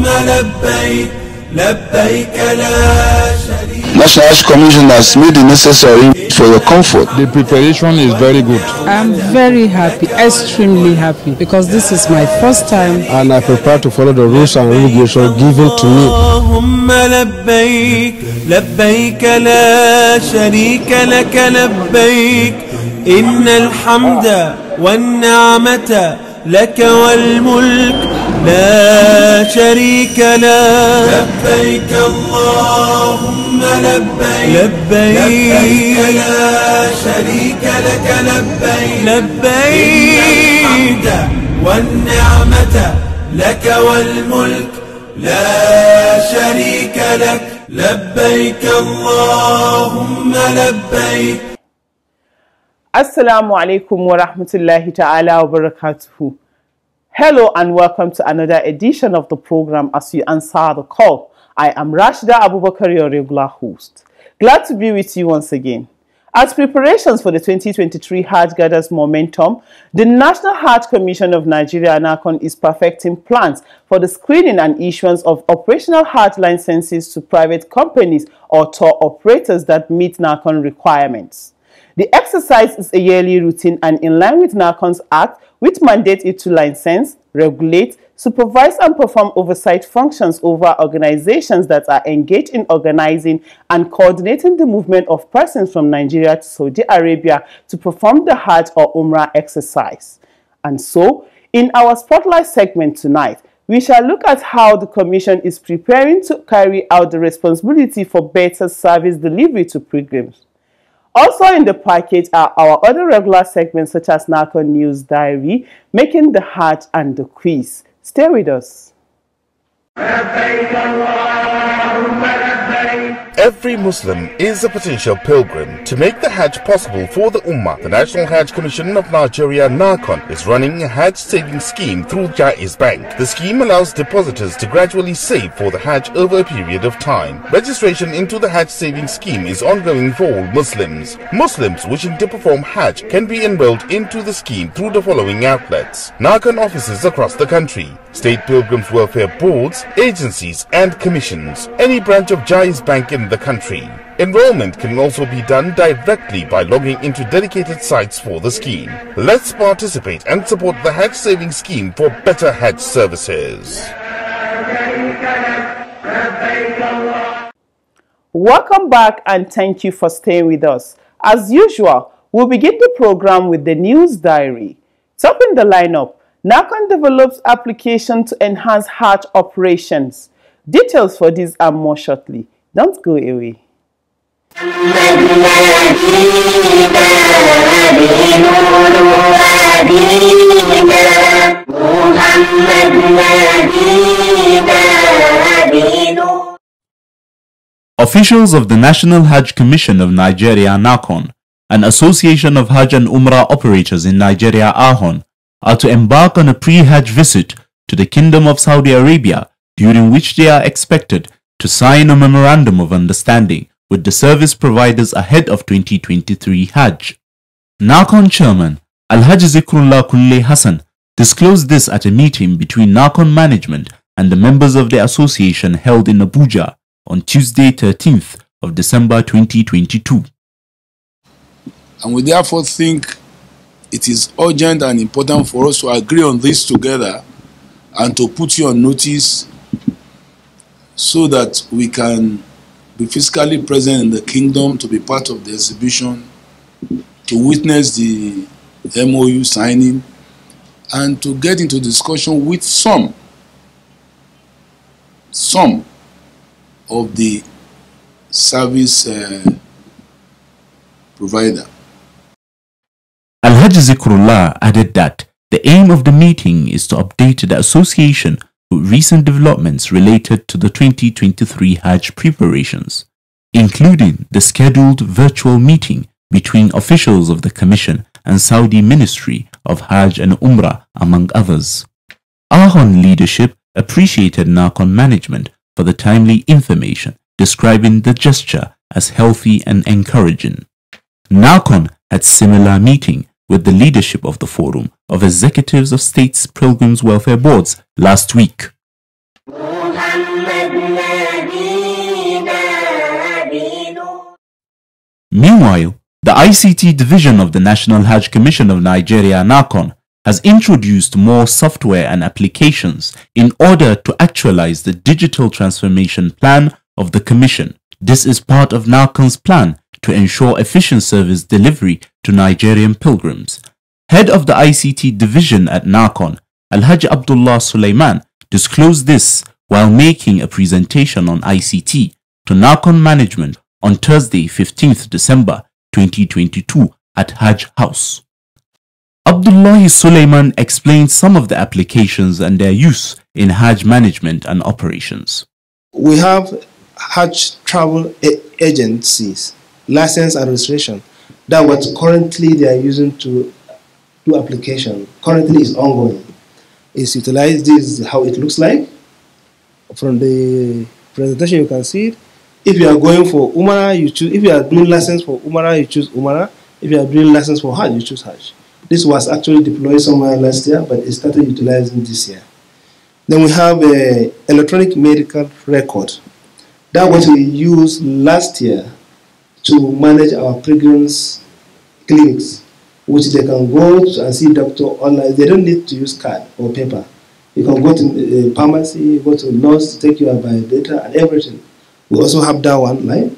لبيك لبيك لا شريك. National HAJJ Commission has made the necessary for your comfort. The preparation is very good. I'm very happy, extremely happy, because this is my first time. And I prepare to follow the rules and regulations given to me. اللهم لبيك لبيك لا شريك لك لبيك إن الحمد والنعمة لك والملك لا شريك له. لبيك اللهم لبيك لبيك لا شريك لك لبيك لبيك والنعمة لك والملك لا شريك لك لبيك اللهم لبيك. Assalamu alaikum wa rahmatullahi ta'ala wa barakatuhu. Hello and welcome to another edition of the program As You Answer the Call. I am Rashida Abubakar, your regular host. Glad to be with you once again. As preparations for the 2023 Hajj gathers momentum, the National Hajj Commission of Nigeria NAHCON is perfecting plans for the screening and issuance of operational Hajj licenses to private companies or tour operators that meet NAHCON requirements. The exercise is a yearly routine and in line with NAHCON's Act, which mandates it to license, regulate, supervise and perform oversight functions over organizations that are engaged in organizing and coordinating the movement of persons from Nigeria to Saudi Arabia to perform the Hajj or Umrah exercise. And so, in our Spotlight segment tonight, we shall look at how the Commission is preparing to carry out the responsibility for better service delivery to pilgrims. Also in the package are our other regular segments such as NAHCON News Diary, Making the Hajj and the Quiz. Stay with us. Every Muslim is a potential pilgrim. To make the Hajj possible for the Ummah, the National Hajj Commission of Nigeria NAHCON is running a Hajj savings scheme through HAJJ Bank. The scheme allows depositors to gradually save for the Hajj over a period of time. Registration into the Hajj savings scheme is ongoing for all Muslims. Muslims wishing to perform Hajj can be enrolled into the scheme through the following outlets: NAHCON offices across the country, state pilgrims welfare boards, agencies and commissions, any branch of HAJJ Bank in the country. Enrollment can also be done directly by logging into dedicated sites for the scheme. Let's participate and support the Hajj savings scheme for better Hajj services. Welcome back and thank you for staying with us. As usual, we'll begin the program with the News Diary. Topping the lineup, NAHCON develops application to enhance Hajj operations. Details for this are more shortly. Don't go away. Officials of the National Hajj Commission of Nigeria NAHCON and Association of Hajj and Umrah Operators in Nigeria AHON are to embark on a pre-Hajj visit to the Kingdom of Saudi Arabia, during which they are expected to sign a memorandum of understanding with the service providers ahead of 2023 Hajj. NAHCON Chairman Al-Hajj Zikrullah Kulle Hassan disclosed this at a meeting between NAHCON management and the members of the association held in Abuja on Tuesday 13th of December 2022. And we therefore think it is urgent and important for us to agree on this together and to put you on notice so that we can be physically present in the kingdom, to be part of the exhibition, to witness the MOU signing, and to get into discussion with some of the service provider. Al-Hajj Zikrullah added that the aim of the meeting is to update the association with recent developments related to the 2023 Hajj preparations, including the scheduled virtual meeting between officials of the Commission and Saudi Ministry of Hajj and Umrah, among others. AHON leadership appreciated NAHCON management for the timely information, describing the gesture as healthy and encouraging. NAHCON had similar meeting with the leadership of the Forum of Executives of States Pilgrims Welfare Boards last week. Meanwhile, the ICT division of the National Hajj Commission of Nigeria, NAHCON, has introduced more software and applications in order to actualize the digital transformation plan of the Commission. This is part of NAHCON's plan to ensure efficient service delivery to Nigerian pilgrims. Head of the ICT division at NAHCON, Al-Hajj Abdullah Sulaiman, disclosed this while making a presentation on ICT to NAHCON management on Thursday, 15th December 2022 at Hajj House. Abdullah Sulaiman explained some of the applications and their use in Hajj management and operations. We have Hajj travel agencies, license and registration. That what currently they are using to do application. Currently is ongoing. It's utilized. This is how it looks like. From the presentation you can see it. If you are going for Umrah, you choose. If you are doing license for Umrah, you choose Umrah. If you are doing license for Hajj, you choose Hajj. This was actually deployed somewhere last year, but it started utilizing this year. Then we have an electronic medical record. That what we used last year to manage our pilgrims' clinics, which they can go and see doctor online. They don't need to use card or paper. You can go to a pharmacy, go to a nurse to take your biodata and everything. We also have that one, right?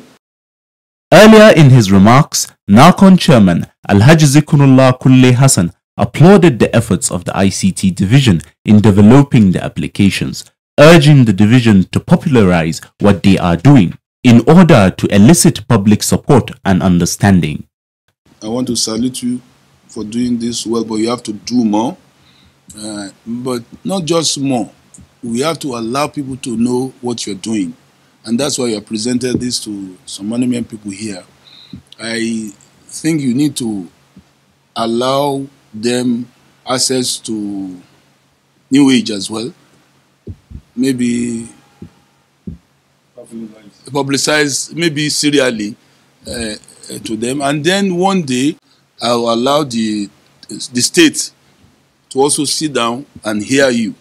Earlier in his remarks, NAHCON chairman Al-Hajj Zikrullah Kulle Hassan applauded the efforts of the ICT division in developing the applications, urging the division to popularize what they are doing in order to elicit public support and understanding. I want to salute you for doing this well, but you have to do more. But not just more. We have to allow people to know what you're doing. And that's why you have presented this to some Manimean people here. I think you need to allow them access to New Age as well. Maybe publicize, maybe serially to them. And then one day, I'll allow the state to also sit down and hear you.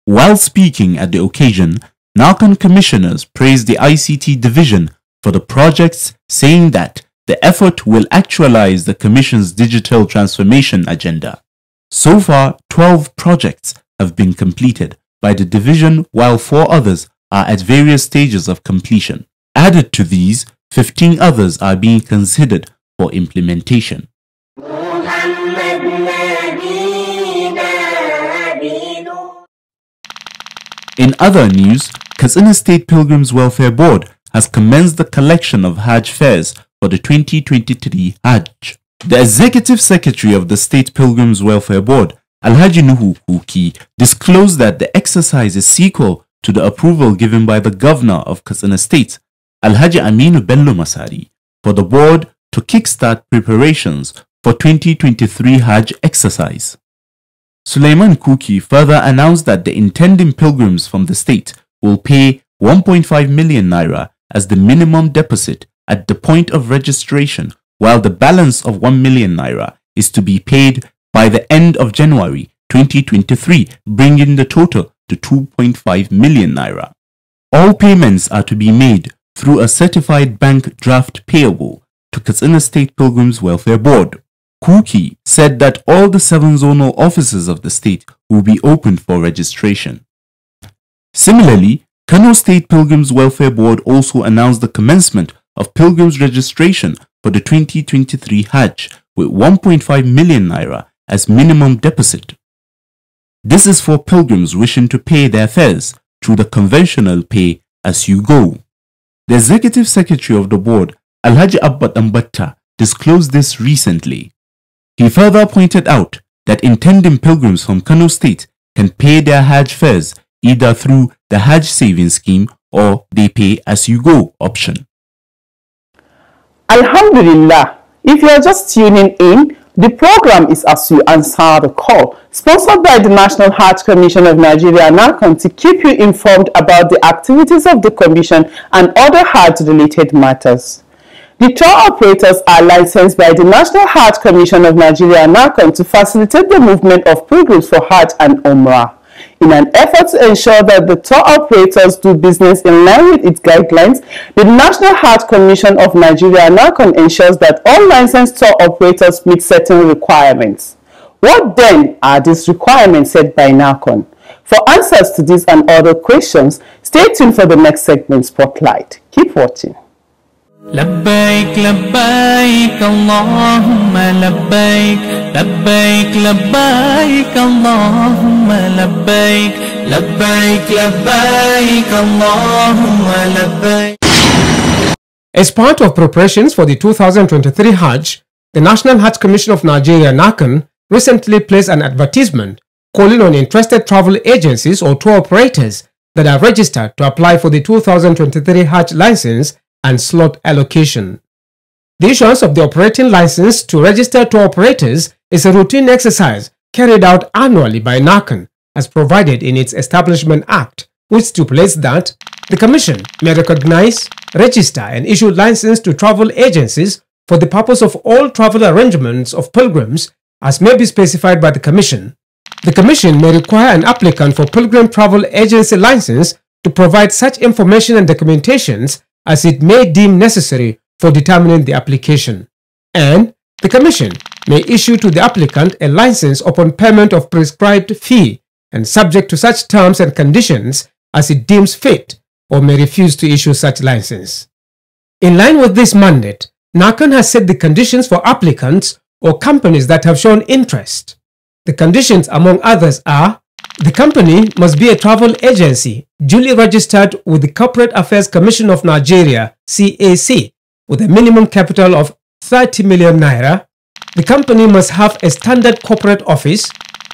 While speaking at the occasion, NAHCON commissioners praised the ICT division for the projects, saying that the effort will actualize the Commission's digital transformation agenda. So far, 12 projects have been completed by the division, while 4 others are at various stages of completion. Added to these, 15 others are being considered for implementation. In other news, Katsina State Pilgrims Welfare Board has commenced the collection of Hajj fares for the 2023 Hajj. The Executive Secretary of the State Pilgrims Welfare Board, Alhaji Nuhu Kuki, disclosed that the exercise is sequel to the approval given by the Governor of Katsina State, Alhaji Aminu Bello Masari, for the board to kickstart preparations for 2023 Hajj exercise. Suleiman Kuki further announced that the intending pilgrims from the state will pay 1.5 million naira as the minimum deposit at the point of registration, while the balance of 1 million naira is to be paid by the end of January 2023, bringing the total to 2.5 million naira. All payments are to be made through a certified bank draft payable to Katsina State Pilgrims Welfare Board. Kuki said that all the 7 zonal offices of the state will be opened for registration. Similarly, Kano State Pilgrims Welfare Board also announced the commencement of pilgrims registration for the 2023 Hajj with 1.5 million naira as minimum deposit. This is for pilgrims wishing to pay their fares through the conventional pay as you go. The Executive Secretary of the board, Alhaji Abba Dambatta, disclosed this recently. He further pointed out that intending pilgrims from Kano State can pay their Hajj fares either through the Hajj savings scheme or they pay as you go option. Alhamdulillah, if you are just tuning in, the program is As You Answer the Call, sponsored by the National Hajj Commission of Nigeria, NAHCON, to keep you informed about the activities of the Commission and other Hajj-related matters. The tour operators are licensed by the National Hajj Commission of Nigeria, NAHCON, to facilitate the movement of pilgrims for Hajj and Umrah. In an effort to ensure that the tour operators do business in line with its guidelines, the National Hajj Commission of Nigeria (NAHCON) ensures that all licensed tour operators meet certain requirements. What then are these requirements set by NAHCON? For answers to these and other questions, stay tuned for the next segment, Spotlight. Keep watching. لبيك لبيك اللهم لبيك لبيك لبيك اللهم لبيك لبيك لبيك اللهم لبيك. As part of preparations for the 2023 Hajj, the National Hajj Commission of Nigeria (NAHCON) recently placed an advertisement calling on interested travel agencies or tour operators that are registered to apply for the 2023 Hajj license and slot allocation. The issuance of the operating license to registered tour operators is a routine exercise carried out annually by NAHCON as provided in its Establishment Act, which stipulates that the Commission may recognize, register and issue license to travel agencies for the purpose of all travel arrangements of pilgrims as may be specified by the Commission. The Commission may require an applicant for pilgrim travel agency license to provide such information and documentations as it may deem necessary for determining the application. And the Commission may issue to the applicant a license upon payment of prescribed fee and subject to such terms and conditions as it deems fit, or may refuse to issue such license. In line with this mandate, NAHCON has set the conditions for applicants or companies that have shown interest. The conditions, among others, are: the company must be a travel agency duly registered with the Corporate Affairs Commission of Nigeria (CAC) with a minimum capital of 30 million naira. The company must have a standard corporate office.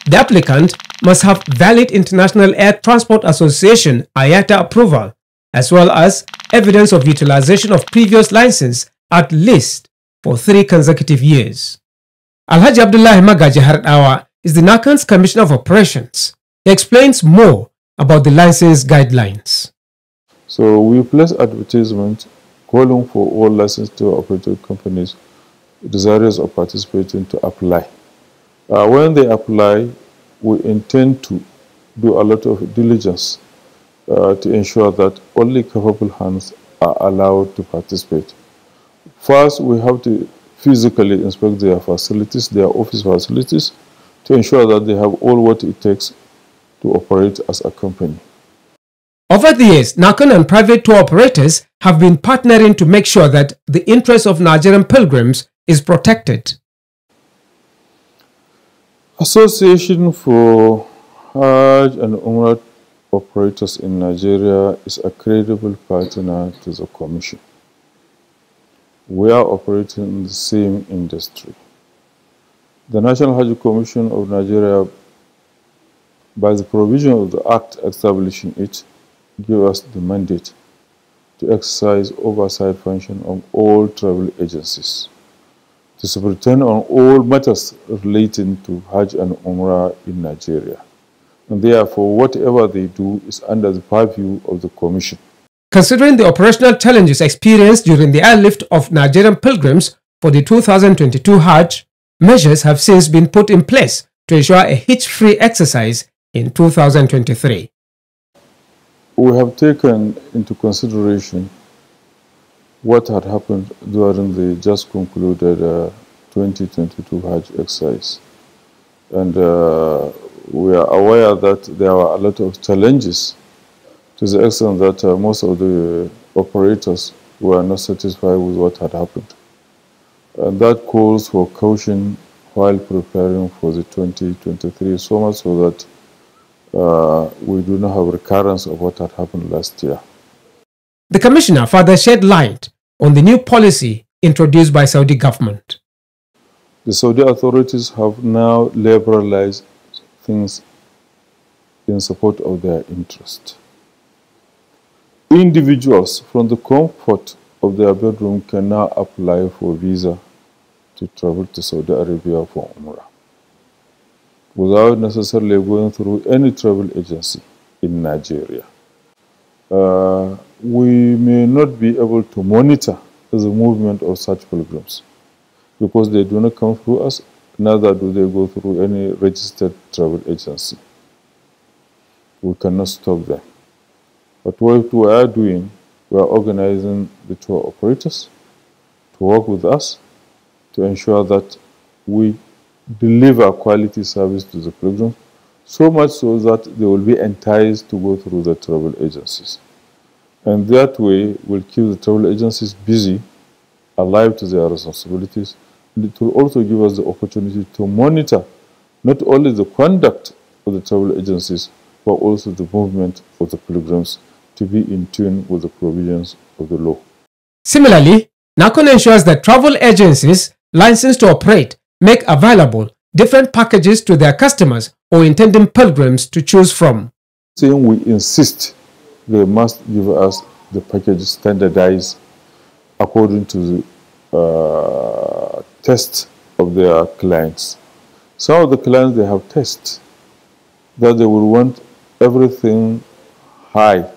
The applicant must have valid International Air Transport Association (IATA) approval, as well as evidence of utilization of previous license at least for 3 consecutive years. Alhaji Abdullahi Magaji Hardawa is the NAHCON's Commissioner of Operations. He explains more about the license guidelines. So we place advertisement calling for all licensed tour operator companies desirous of participating to apply. When they apply, we intend to do a lot of diligence to ensure that only capable hands are allowed to participate. First, we have to physically inspect their facilities, their office facilities, to ensure that they have all what it takes to operate as a company. Over the years, NAHCON and private tour operators have been partnering to make sure that the interests of Nigerian pilgrims is protected. Association for Hajj and Umrah operators in Nigeria is a credible partner to the Commission. We are operating in the same industry. The National Hajj Commission of Nigeria, by the provision of the Act establishing it, give us the mandate to exercise oversight function on all travel agencies, to superintend on all matters relating to Hajj and Umrah in Nigeria. And therefore, whatever they do is under the purview of the Commission. Considering the operational challenges experienced during the airlift of Nigerian pilgrims for the 2022 Hajj, measures have since been put in place to ensure a hitch-free exercise in 2023. We have taken into consideration what had happened during the just concluded 2022 Hajj exercise. And we are aware that there were a lot of challenges, to the extent that most of the operators were not satisfied with what had happened. And that calls for caution while preparing for the 2023, so much so that we do not have recurrence of what had happened last year. The Commissioner further shed light on the new policy introduced by Saudi government. The Saudi authorities have now liberalized things in support of their interest. Individuals from the comfort of their bedroom can now apply for visa to travel to Saudi Arabia for Umrah, without necessarily going through any travel agency in Nigeria. We may not be able to monitor the movement of such pilgrims because they do not come through us, neither do they go through any registered travel agency. we cannot stop them. But what we are doing, we are organizing the tour operators to work with us to ensure that we deliver quality service to the pilgrims, so much so that they will be enticed to go through the travel agencies. And that way will keep the travel agencies busy, alive to their responsibilities, and it will also give us the opportunity to monitor not only the conduct of the travel agencies, but also the movement of the pilgrims to be in tune with the provisions of the law. Similarly, NAHCON ensures that travel agencies licensed to operate make available different packages to their customers or intending pilgrims to choose from. Saying we insist they must give us the package standardized according to the test of their clients. Some of the clients, they have tests that they will want everything high.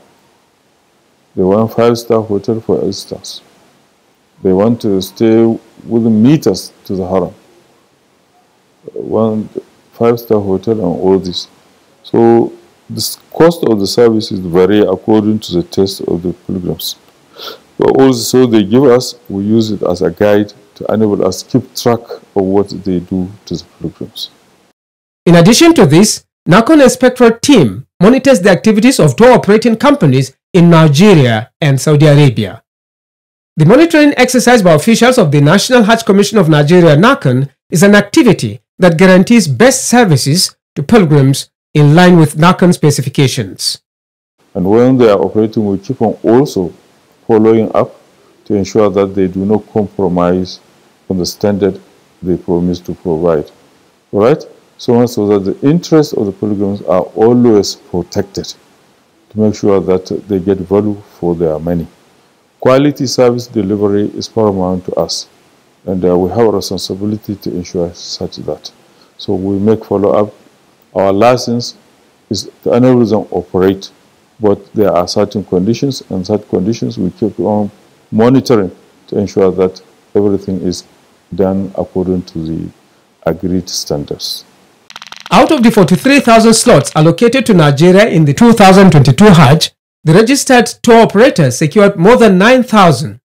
They want 5-star hotel, for instance. They want to stay within meters to the haram. One 5-star hotel and all this. So the cost of the services vary according to the taste of the pilgrims. But also they give us, we use it as a guide to enable us to keep track of what they do to the pilgrims. In addition to this, NAHCON Inspectorate team monitors the activities of tour operating companies in Nigeria and Saudi Arabia. The monitoring exercise by officials of the National Hajj Commission of Nigeria, NAHCON, is an activity that guarantees best services to pilgrims in line with NAHCON specifications. And when they are operating, we keep on also following up to ensure that they do not compromise on the standard they promise to provide. All right? So much so that the interests of the pilgrims are always protected to make sure that they get value for their money. Quality service delivery is paramount to us, and we have a responsibility to ensure such that. So we make follow-up. Our license is to enable them to operate, but there are certain conditions, and such conditions we keep on monitoring to ensure that everything is done according to the agreed standards. Out of the 43,000 slots allocated to Nigeria in the 2022 Hajj, the registered tour operators secured more than 9,000.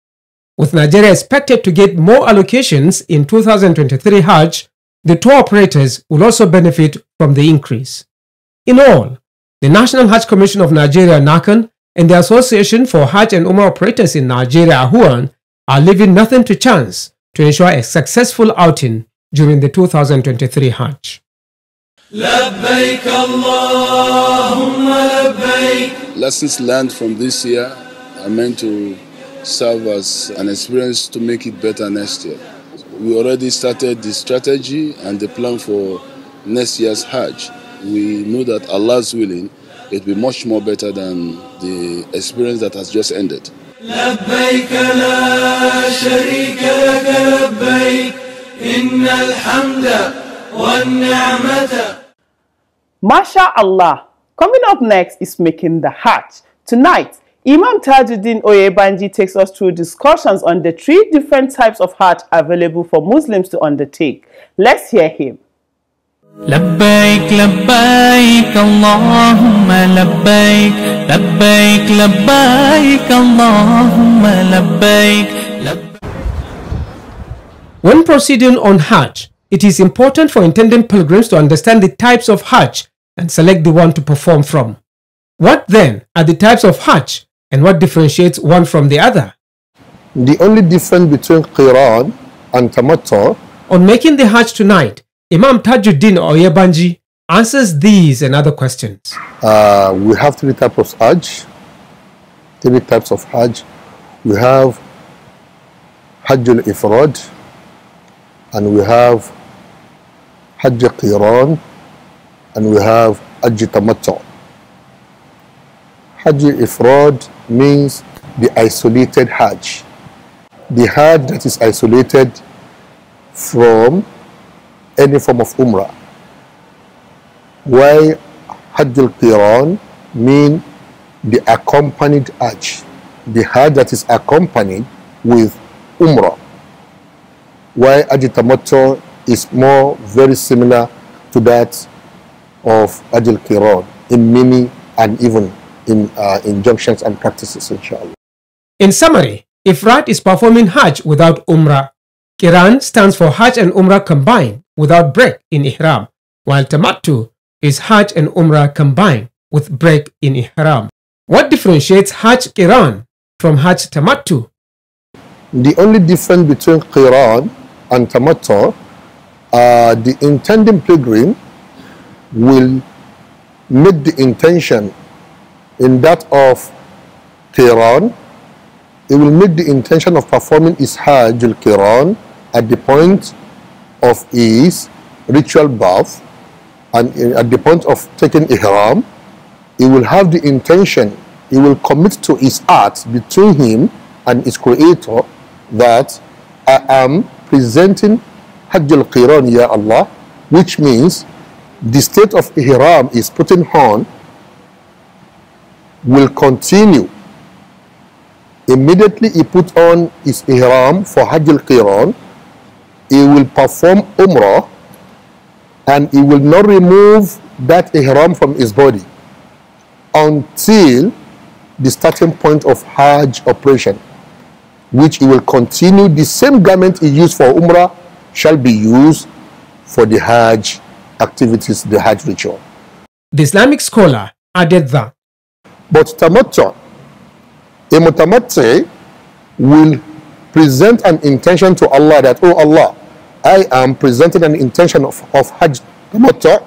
With Nigeria expected to get more allocations in 2023 Hajj, the tour operators will also benefit from the increase. In all, the National Hajj Commission of Nigeria, NAHCON, and the Association for Hajj and Umrah Operators in Nigeria, HAJJ, are leaving nothing to chance to ensure a successful outing during the 2023 Hajj. لبيك اللهم لبيك. Lessons learned from this year are meant to serve as an experience to make it better next year. We already started the strategy and the plan for next year's Hajj. We know that Allah's willing, it will be much more better than the experience that has just ended. لبيك لا شريك لك لبيك إن الحمد والنعمة. MashaAllah. Coming up next is Making the Hajj. Tonight, Imam Tajuddin Oyebanji takes us through discussions on the 3 different types of Hajj available for Muslims to undertake. Let's hear him. لبيك لبيك اللهم لبيك لبيك لبيك اللهم لبيك. When proceeding on Hajj, it is important for intending pilgrims to understand the types of Hajj and select the one to perform from. What then are the types of Hajj and what differentiates one from the other? The only difference between Qiran and Tamattu. On Making the Hajj tonight, Imam Tajuddin Oyebanji answers these and other questions. We have 3 types of Hajj. 3 types of Hajj. We have Hajj al-Ifrad, and we have Hajj Qiran, and we have Hajj Tamattu. Hajj Ifrad means the isolated Hajj. The Hajj that is isolated from any form of Umrah. While Hajj al-Qiran means the accompanied Hajj. The Hajj that is accompanied with Umrah. While Hajj Tamattu is very similar to that of Hajj al-Qiran in many and even in injunctions and practices, inshallah. In summary, Ifrat is performing Hajj without Umrah. Qiran stands for Hajj and Umrah combined without break in Ihram, while Tamattu is Hajj and Umrah combined with break in Ihram. What differentiates Hajj Qiran from Hajj Tamattu? The only difference between Qiran and Tamattu, the intending pilgrim will make the intention in that of Qiran. He will make the intention of performing his Hajj al-Qiran at the point of his ritual bath, and at the point of taking Ihram, he will have the intention, he will commit to his heart between him and his Creator that I am presenting Hajj al-Qiran, Ya Allah, which means the state of Ihram is putting on will continue. Immediately he put on his Ihram for Hajj al-Qiran, he will perform Umrah, and he will not remove that Ihram from his body until the starting point of Hajj operation, which he will continue. The same garment he used for Umrah shall be used for the Hajj activities, the Hajj ritual. The Islamic scholar added that, but Tamattu, a mutamatti will present an intention to Allah that, oh Allah, I am presenting an intention of Hajj Tamattu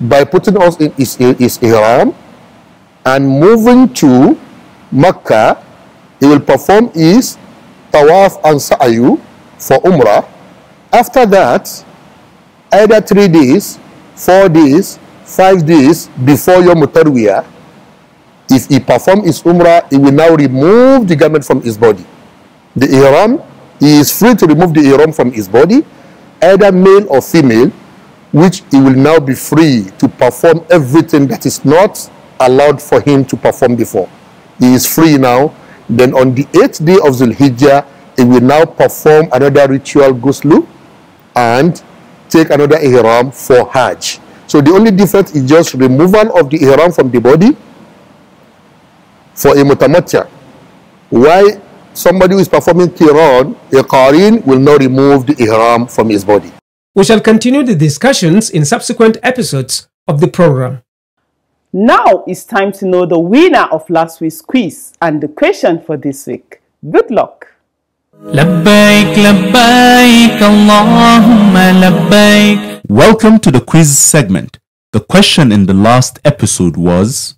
by putting us in his Ihram and moving to Makkah. He will perform his Tawaf and Sa'yu for Umrah. After that, either 3 days, 4 days, 5 days before Yom Tarwiyah, if he performs his Umrah, he will now remove the garment from his body. The Ihram, he is free to remove the Ihram from his body, either male or female, which he will now be free to perform everything that is not allowed for him to perform before. He is free now. Then on the 8th day of Zulhijjah, he will now perform another ritual ghusl and take another Ihram for Hajj. So the only difference is just removal of the Ihram from the body for a mutamatti. Why somebody who is performing Qiran, a Qarin, will not remove the Ihram from his body. We shall continue the discussions in subsequent episodes of the program. Now it's time to know the winner of last week's quiz and the question for this week. Good luck. لبيك لبيك اللهم لبيك. Welcome to the quiz segment. The question in the last episode was,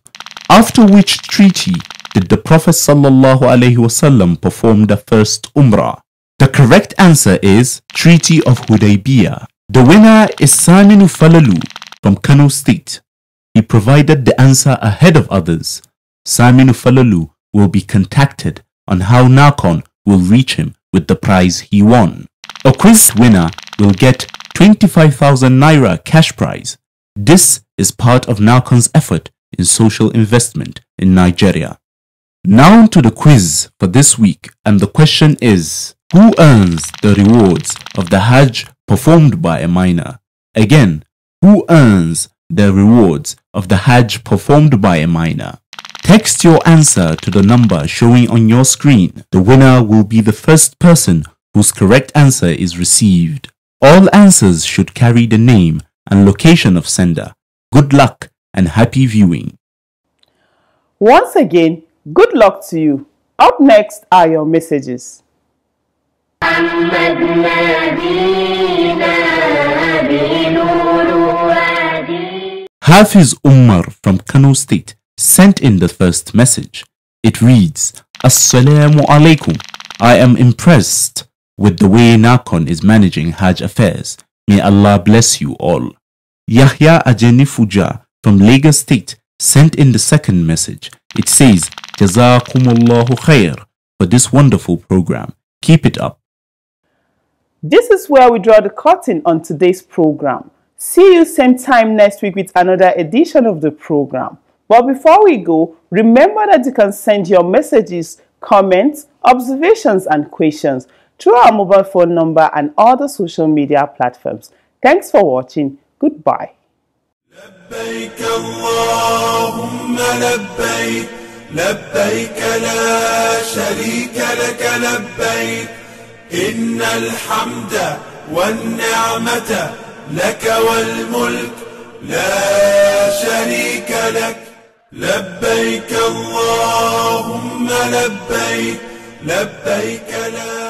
after which treaty did the Prophet ﷺ perform the first Umrah? The correct answer is Treaty of Hudaybiyah. The winner is Saminu Falalu from Kano State. He provided the answer ahead of others. Saminu Falalu will be contacted on how NAHCON will reach him with the prize he won. A quiz winner will get 25,000 Naira cash prize. This is part of NAHCON's effort in social investment in Nigeria. Now on to the quiz for this week, and the question is, who earns the rewards of the Hajj performed by a minor? Again, who earns the rewards of the Hajj performed by a minor? Text your answer to the number showing on your screen. The winner will be the first person whose correct answer is received. All answers should carry the name and location of sender. Good luck and happy viewing. Once again, good luck to you. Up next are your messages. Hafiz Umar from Kano State sent in the first message. It reads, Assalamu alaikum. I am impressed with the way NAHCON is managing Hajj affairs. May Allah bless you all. Yahya Ajeni Fuja from Lagos State sent in the second message. It says, Jazakumullahu khair for this wonderful program. Keep it up. This is where we draw the curtain on today's program. See you same time next week with another edition of the program. But before we go, remember that you can send your messages, comments, observations, and questions through our mobile phone number and other social media platforms. Thanks for watching. Goodbye. لبيك اللهم لبيك لبيك لا شريك لك لبيك إن الحمد والنعمة لك والملك لا شريك لك لبيك اللهم لبيك لبيك لا